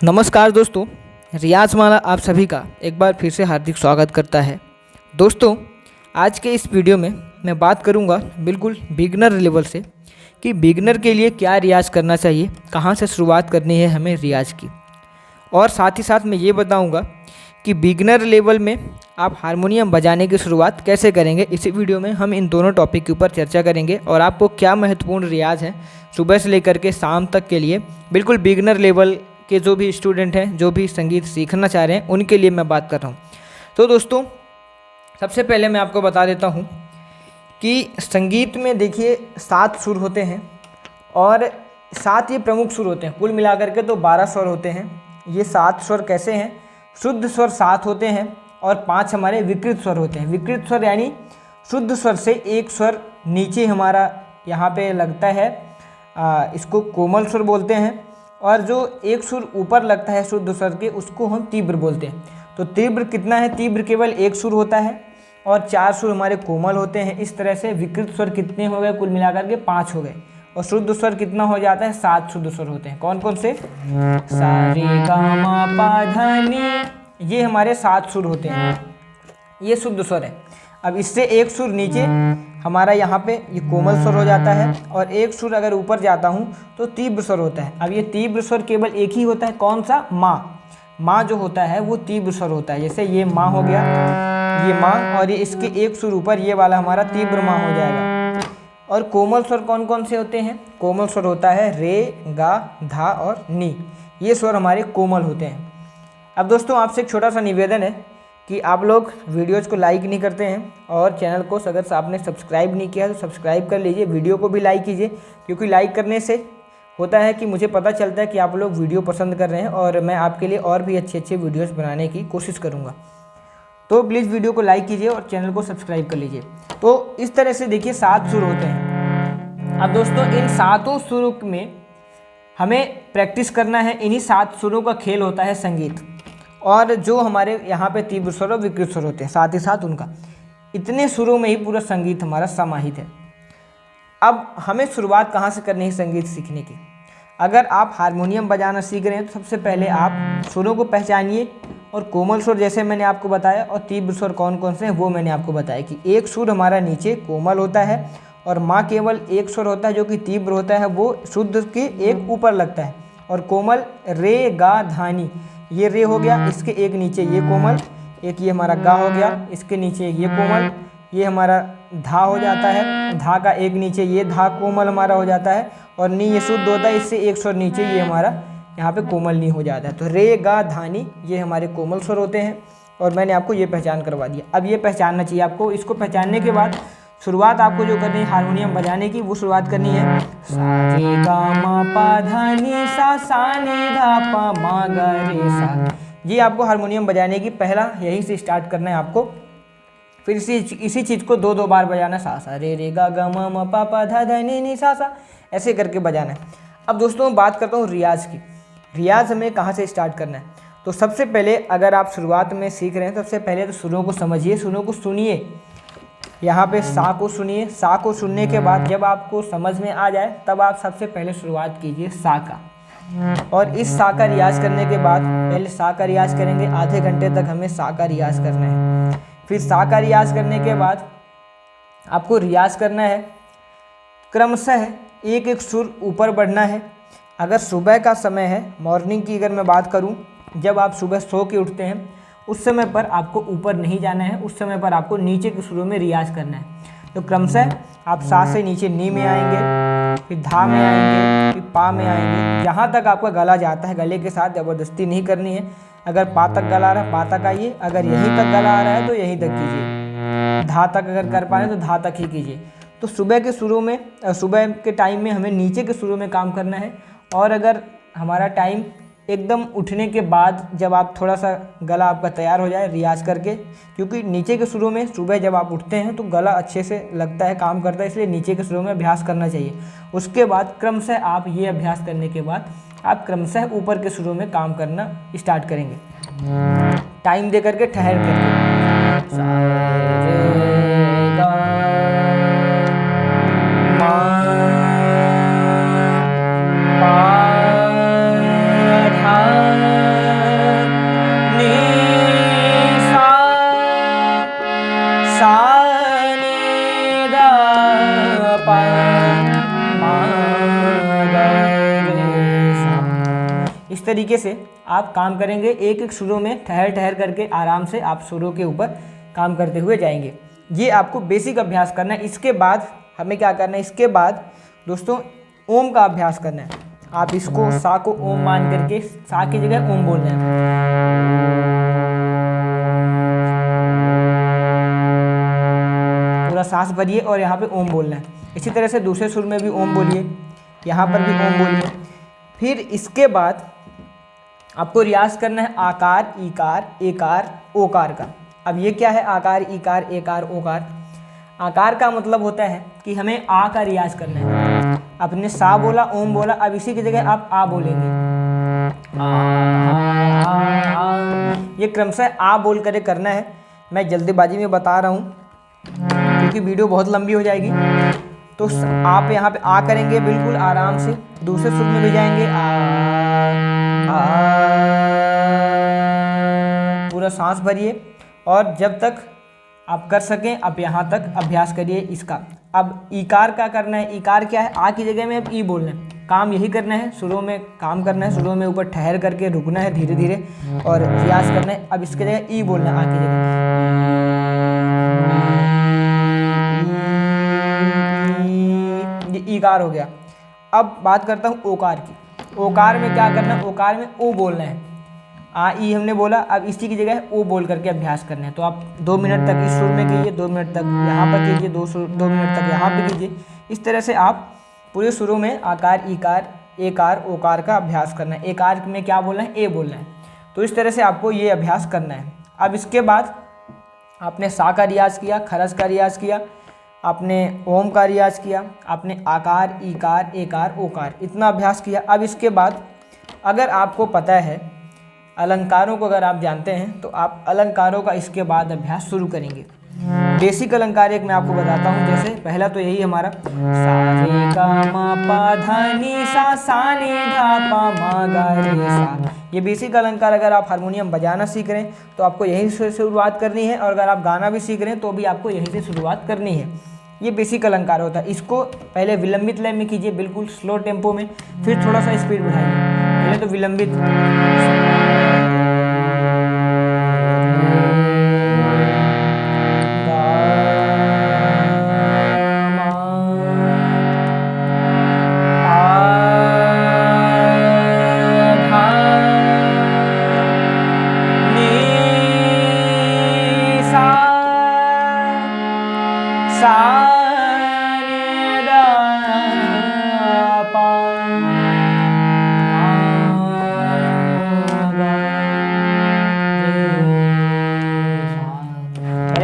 नमस्कार दोस्तों, रियाज माला आप सभी का एक बार फिर से हार्दिक स्वागत करता है। दोस्तों, आज के इस वीडियो में मैं बात करूंगा बिल्कुल बिगनर लेवल से कि बिगनर के लिए क्या रियाज करना चाहिए, कहां से शुरुआत करनी है हमें रियाज की। और साथ ही साथ मैं ये बताऊंगा कि बिगनर लेवल में आप हारमोनियम बजाने की शुरुआत कैसे करेंगे। इसी वीडियो में हम इन दोनों टॉपिक के ऊपर चर्चा करेंगे और आपको क्या महत्वपूर्ण रियाज है सुबह से लेकर के शाम तक के लिए, बिल्कुल बिगनर लेवल के जो भी स्टूडेंट हैं, जो भी संगीत सीखना चाह रहे हैं, उनके लिए मैं बात कर रहा हूँ। तो दोस्तों, सबसे पहले मैं आपको बता देता हूँ कि संगीत में देखिए 7 सुर होते हैं और 7 ये प्रमुख सुर होते हैं। कुल मिलाकर के तो 12 स्वर होते हैं। ये 7 स्वर कैसे हैं? शुद्ध स्वर 7 होते हैं और 5 हमारे विकृत स्वर होते हैं। विकृत स्वर यानी शुद्ध स्वर से एक स्वर नीचे हमारा यहाँ पे लगता है, इसको कोमल स्वर बोलते हैं। और जो एक सुर ऊपर लगता है शुद्ध स्वर के, उसको हम तीव्र बोलते हैं। तो तीव्र कितना है? तीव्र केवल एक सुर होता है और 4 सुर हमारे कोमल होते हैं। इस तरह से विकृत स्वर कितने हो गए? कुल मिलाकर के 5 हो गए। और शुद्ध स्वर कितना हो जाता है? 7 शुद्ध स्वर होते हैं। कौन कौन से? सा रे गा मा पा धा नी, ये हमारे 7 सुर होते हैं। ये शुद्ध स्वर है। अब इससे एक सुर नीचे हमारा यहाँ पे ये कोमल स्वर हो जाता है और एक सुर अगर ऊपर जाता हूँ तो तीव्र स्वर होता है। अब ये तीव्र स्वर केवल एक ही होता है। कौन सा? माँ। माँ जो होता है वो तीव्र स्वर होता है। जैसे ये माँ हो गया, ये माँ, और ये इसके एक सुर ऊपर ये वाला हमारा तीव्र माँ हो जाएगा। और कोमल स्वर कौन कौन से होते हैं? कोमल स्वर होता है रे, गा, धा और नी। ये स्वर हमारे कोमल होते हैं। अब दोस्तों, आपसे एक छोटा सा निवेदन है कि आप लोग वीडियोज़ को लाइक नहीं करते हैं और चैनल को अगर आपने सब्सक्राइब नहीं किया तो सब्सक्राइब कर लीजिए। वीडियो को भी लाइक कीजिए, क्योंकि लाइक करने से होता है कि मुझे पता चलता है कि आप लोग वीडियो पसंद कर रहे हैं और मैं आपके लिए और भी अच्छे अच्छे वीडियोज़ बनाने की कोशिश करूँगा। तो प्लीज़ वीडियो को लाइक कीजिए और चैनल को सब्सक्राइब कर लीजिए। तो इस तरह से देखिए 7 सुर होते हैं। अब दोस्तों, इन 7 सुरों में हमें प्रैक्टिस करना है। इन्हीं 7 सुरों का खेल होता है संगीत। और जो हमारे यहाँ पे तीव्र स्वर और विकृत स्वर होते हैं, साथ ही साथ उनका, इतने सुरों में ही पूरा संगीत हमारा समाहित है। अब हमें शुरुआत कहाँ से करनी है संगीत सीखने की? अगर आप हारमोनियम बजाना सीख रहे हैं तो सबसे पहले आप सुरों को पहचानिए। और कोमल स्वर जैसे मैंने आपको बताया, और तीव्र स्वर कौन कौन से हैं वो मैंने आपको बताया कि एक सुर हमारा नीचे कोमल होता है और माँ केवल एक स्वर होता है जो कि तीव्र होता है, वो शुद्ध के एक ऊपर लगता है। और कोमल रे, गा, धानी, ये रे हो गया, इसके एक नीचे ये कोमल, एक ये हमारा गा हो गया, इसके नीचे ये कोमल, ये हमारा धा हो जाता है, धा का एक नीचे ये धा कोमल हमारा हो जाता है, और नी ये शुद्ध होता है, इससे एक स्वर नीचे ये हमारा यहाँ पे कोमल नी हो जाता है। तो रे, गा, धानी ये हमारे कोमल स्वर होते हैं और मैंने आपको ये पहचान करवा दिया। अब ये पहचानना चाहिए आपको। इसको पहचानने के बाद शुरुआत आपको जो करनी है हारमोनियम बजाने की, वो शुरुआत करनी है सा रे गा मा पा धा नी सा, सा नी धा पा मा गा रे सा। ये आपको हारमोनियम बजाने की पहला यहीं से स्टार्ट करना है आपको। फिर इसी चीज़ को 2-2 बार बजाना, सा सा रे रे गा गा मा मा पा पा धा धा नी नी सा सा, ऐसे करके बजाना है। अब दोस्तों, बात करता हूँ रियाज की। रियाज हमें कहाँ से स्टार्ट करना है? तो सबसे पहले अगर आप शुरुआत में सीख रहे हैं, सबसे पहले तो सुरों को समझिए, सुरों को सुनिए। यहाँ पे सा को सुनिए। सा को सुनने के बाद जब आपको समझ में आ जाए तब आप सबसे पहले शुरुआत कीजिए सा का। और इस सा का रियाज करने के बाद, पहले सा का रियाज करेंगे, आधे घंटे तक हमें सा का रियाज करना है। फिर सा का रियाज करने के बाद आपको रियाज करना है क्रमशः एक एक सुर ऊपर बढ़ना है। अगर सुबह का समय है, मॉर्निंग की अगर मैं बात करूं, जब आप सुबह सो के उठते हैं उस समय पर आपको ऊपर नहीं जाना है, उस समय पर आपको नीचे के सुरों में रियाज करना है। तो क्रमशः आप सा से नीचे नी में आएंगे, फिर धा में आएंगे, फिर पा में आएंगे, जहाँ तक आपका गला जाता है। गले के साथ ज़बरदस्ती नहीं करनी है। अगर पा तक गला आ रहा है पा तक आइए, अगर यहीं तक गला आ रहा है तो यहीं तक कीजिए। धा तक अगर कर पा रहे हैं तो धा तक ही कीजिए। तो सुबह के सुरों में, सुबह के टाइम में हमें नीचे के सुरों में काम करना है। और अगर हमारा टाइम एकदम उठने के बाद, जब आप थोड़ा सा गला आपका तैयार हो जाए रियाज करके, क्योंकि नीचे के सुरों में सुबह जब आप उठते हैं तो गला अच्छे से लगता है, काम करता है, इसलिए नीचे के सुरों में अभ्यास करना चाहिए। उसके बाद क्रमशः आप ये अभ्यास करने के बाद आप क्रमशः ऊपर के सुरों में काम करना स्टार्ट करेंगे, टाइम दे करके, ठहर करके। सा रे गा मा पा धा इस तरीके से आप काम करेंगे, एक एक सुरों में ठहर ठहर करके आराम से आप सुरों के ऊपर काम करते हुए जाएंगे। ये आपको बेसिक अभ्यास करना है। इसके बाद हमें क्या करना है, इसके बाद दोस्तों ओम का अभ्यास करना है। आप इसको सा को ओम मान करके सा की जगह ओम बोलना है। पूरा सांस भरिए और यहाँ पे ओम बोलना है। इसी तरह से दूसरे सुर में भी ओम बोलिए, यहाँ पर भी ओम बोलिए। फिर इसके बाद आपको रियाज करना है आकार, ईकार, एकार, ओकार का। अब ये क्या है आकार, ईकार, एकार, ओकार? आकार का मतलब होता है कि हमें आ का रियाज करना है। आपने सा बोला, ओम बोला, अब इसी की जगह आप आ बोलेंगे। ये क्रमशः आ बोल कर करना है। मैं जल्दीबाजी में बता रहा हूँ क्योंकि वीडियो बहुत लंबी हो जाएगी। तो आप यहाँ पे आ करेंगे बिल्कुल आराम से, दूसरे सुर में भी जाएंगे पूरा सांस भरिए और जब तक आप कर सकें आप यहाँ तक अभ्यास करिए इसका। अब ईकार का करना है। ईकार क्या है, आ की जगह में अब ई बोलना है। काम यही करना है, सुरों में काम करना है, सुरों में ऊपर ठहर करके रुकना है धीरे धीरे और रियाज करना है। अब इसके जगह ई बोलना है, आ की जगह। ये ईकार हो गया। अब बात करता हूँ ओकार की। ओकार में क्या करना है, ओकार में ओ बोलना है। आ ई हमने बोला, अब इसी की जगह ओ बोल करके अभ्यास करना है। तो आप 2 मिनट तक इस सुर में कीजिए, 2 मिनट तक यहाँ पर कीजिए, 2 मिनट तक यहाँ पे कीजिए। इस तरह से आप पूरे सुरों में आकार, ईकार, एकार, ओकार का अभ्यास करना है। एकार में क्या बोलना है, ए बोलना है। तो इस तरह से आपको ये अभ्यास करना है। अब इसके बाद आपने सा का रियाज किया, खरस का रियाज किया, आपने ओम का रियाज किया, आपने आकार, ईकार, एकार, ओकार, इतना अभ्यास किया। अब इसके बाद अगर आपको पता है अलंकारों को, अगर आप जानते हैं तो आप अलंकारों का इसके बाद अभ्यास शुरू करेंगे। बेसिक अलंकार एक मैं आपको बताता हूँ। जैसे पहला तो यही हमारा सा रे गा मा पा धा नी सा, सा नी धा पा मा गा रे सा। ये बेसिक अलंकार अगर आप हारमोनियम बजाना सीख रहे हैं तो आपको यहीं से शुरुआत करनी है, और अगर आप गाना भी सीख रहे हैं तो भी आपको यहीं से शुरुआत करनी है। ये बेसिक अलंकार होता है। इसको पहले विलंबित लय में कीजिए, बिल्कुल स्लो टेम्पो में, फिर थोड़ा सा स्पीड बढ़ाइए। पहले तो विलंबित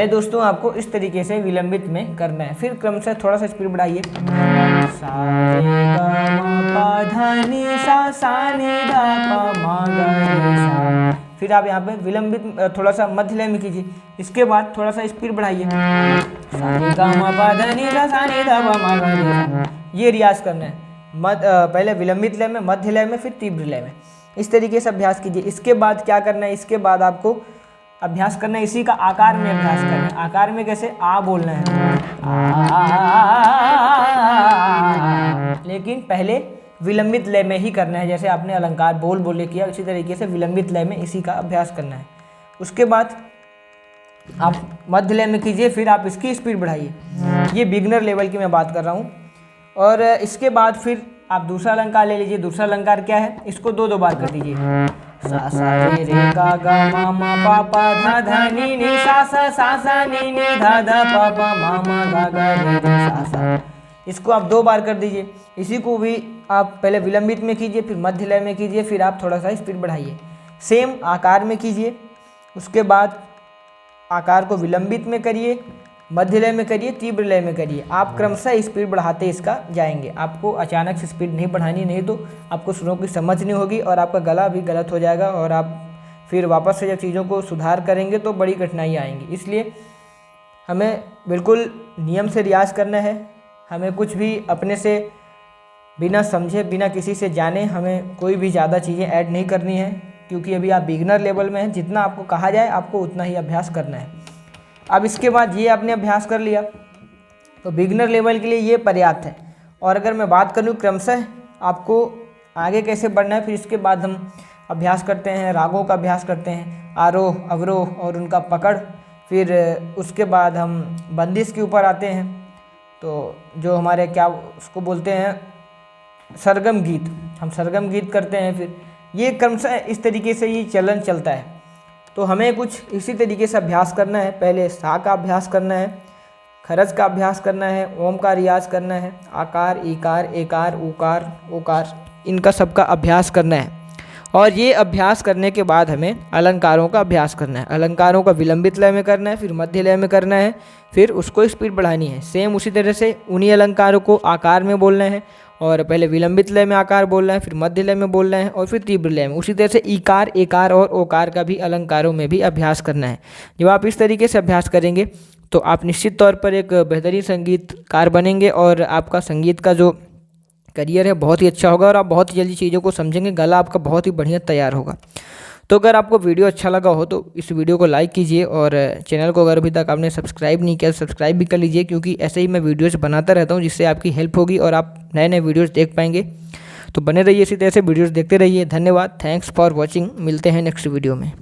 दोस्तों आपको इस तरीके से विलंबित में करना है। फिर क्रमशः थोड़ा सा स्पीड बढ़ाइए। सा रे गा मा पा धा नी सा, सा नी धा पा मा गा रे सा। फिर आप यहाँ पे विलंबित थोड़ा सा मध्य लय में कीजिए। इसके बाद थोड़ा सा स्पीड बढ़ाइए। सा रे गा मा पा धा नी सा, सा नी धा पा मा गा रे सा। ये रियाज करना है। पहले विलंबित लय में, मध्य लय में, फिर तीव्र लय में। इस तरीके से अभ्यास कीजिए। इसके बाद क्या करना है, इसके बाद आपको अभ्यास करना है इसी का आकार में अभ्यास करना है। आकार में कैसे, आ बोलना है, लेकिन पहले विलंबित लय में ही करना है। जैसे आपने अलंकार बोल बोले किया, उसी तरीके से विलंबित लय में इसी का अभ्यास करना है। उसके बाद आप मध्य लय में कीजिए, फिर आप इसकी स्पीड बढ़ाइए। ये बिगनर लेवल की मैं बात कर रहा हूँ। और इसके बाद फिर आप दूसरा अलंकार ले लीजिए। दूसरा अलंकार क्या है, इसको 2-2 बार कर दीजिए। सा सा रे रे गा गा मा मा पा पा धा धा नी नी सा सा नी नी धा धा पा पा मा मा गा गा रे रे सा सा। इसको आप 2 बार कर दीजिए। इसी को भी आप पहले विलंबित में कीजिए, फिर मध्य लय में कीजिए, फिर आप थोड़ा सा स्पीड बढ़ाइए। सेम आकार में कीजिए, उसके बाद आकार को विलंबित में करिए, मध्य लय में करिए, तीव्र लय में करिए। आप क्रमशः स्पीड बढ़ाते इसका जाएंगे। आपको अचानक से स्पीड नहीं बढ़ानी, नहीं तो आपको सुरों की समझ नहीं होगी और आपका गला भी गलत हो जाएगा, और आप फिर वापस से जब चीज़ों को सुधार करेंगे तो बड़ी कठिनाई आएंगी। इसलिए हमें बिल्कुल नियम से रियाज करना है। हमें कुछ भी अपने से बिना समझे, बिना किसी से जाने, हमें कोई भी ज़्यादा चीज़ें ऐड नहीं करनी है, क्योंकि अभी आप बिगनर लेवल में हैं। जितना आपको कहा जाए आपको उतना ही अभ्यास करना है। अब इसके बाद ये आपने अभ्यास कर लिया तो बिगनर लेवल के लिए ये पर्याप्त है। और अगर मैं बात करूँ क्रमशः आपको आगे कैसे बढ़ना है, फिर इसके बाद हम अभ्यास करते हैं, रागों का अभ्यास करते हैं, आरोह अवरोह और उनका पकड़। फिर उसके बाद हम बंदिश के ऊपर आते हैं, तो जो हमारे क्या उसको बोलते हैं सरगम गीत, हम सरगम गीत करते हैं। फिर ये क्रमशः इस तरीके से ये चलन चलता है। तो हमें कुछ इसी तरीके से अभ्यास करना है। पहले सा का अभ्यास करना है, खरज का अभ्यास करना है, ओम का रियाज करना है, आकार ईकार एकार उकार ओकार इनका सबका अभ्यास करना है। और ये अभ्यास करने के बाद हमें अलंकारों का अभ्यास करना है। अलंकारों का विलंबित लय में करना है, फिर मध्य लय में करना है, फिर उसको स्पीड बढ़ानी है। सेम उसी तरह से उन्हीं अलंकारों को आकार में बोलना है, और पहले विलंबित लय में आकार बोलना है, फिर मध्य लय में बोलना है, और फिर तीव्र लय में। उसी तरह से ईकार एकार और ओकार का भी अलंकारों में भी अभ्यास करना है। जब आप इस तरीके से अभ्यास करेंगे तो आप निश्चित तौर पर एक बेहतरीन संगीतकार बनेंगे, और आपका संगीत का जो करियर है बहुत ही अच्छा होगा, और आप बहुत ही जल्दी चीज़ों को समझेंगे, गला आपका बहुत ही बढ़िया तैयार होगा। तो अगर आपको वीडियो अच्छा लगा हो तो इस वीडियो को लाइक कीजिए, और चैनल को अगर अभी तक आपने सब्सक्राइब नहीं किया सब्सक्राइब भी कर लीजिए, क्योंकि ऐसे ही मैं वीडियोज़ बनाता रहता हूँ जिससे आपकी हेल्प होगी और आप नए नए वीडियोज़ देख पाएंगे। तो बने रहिए इसी तरह से वीडियोज़ देखते रहिए। धन्यवाद, थैंक्स फॉर वॉचिंग। मिलते हैं नेक्स्ट वीडियो में।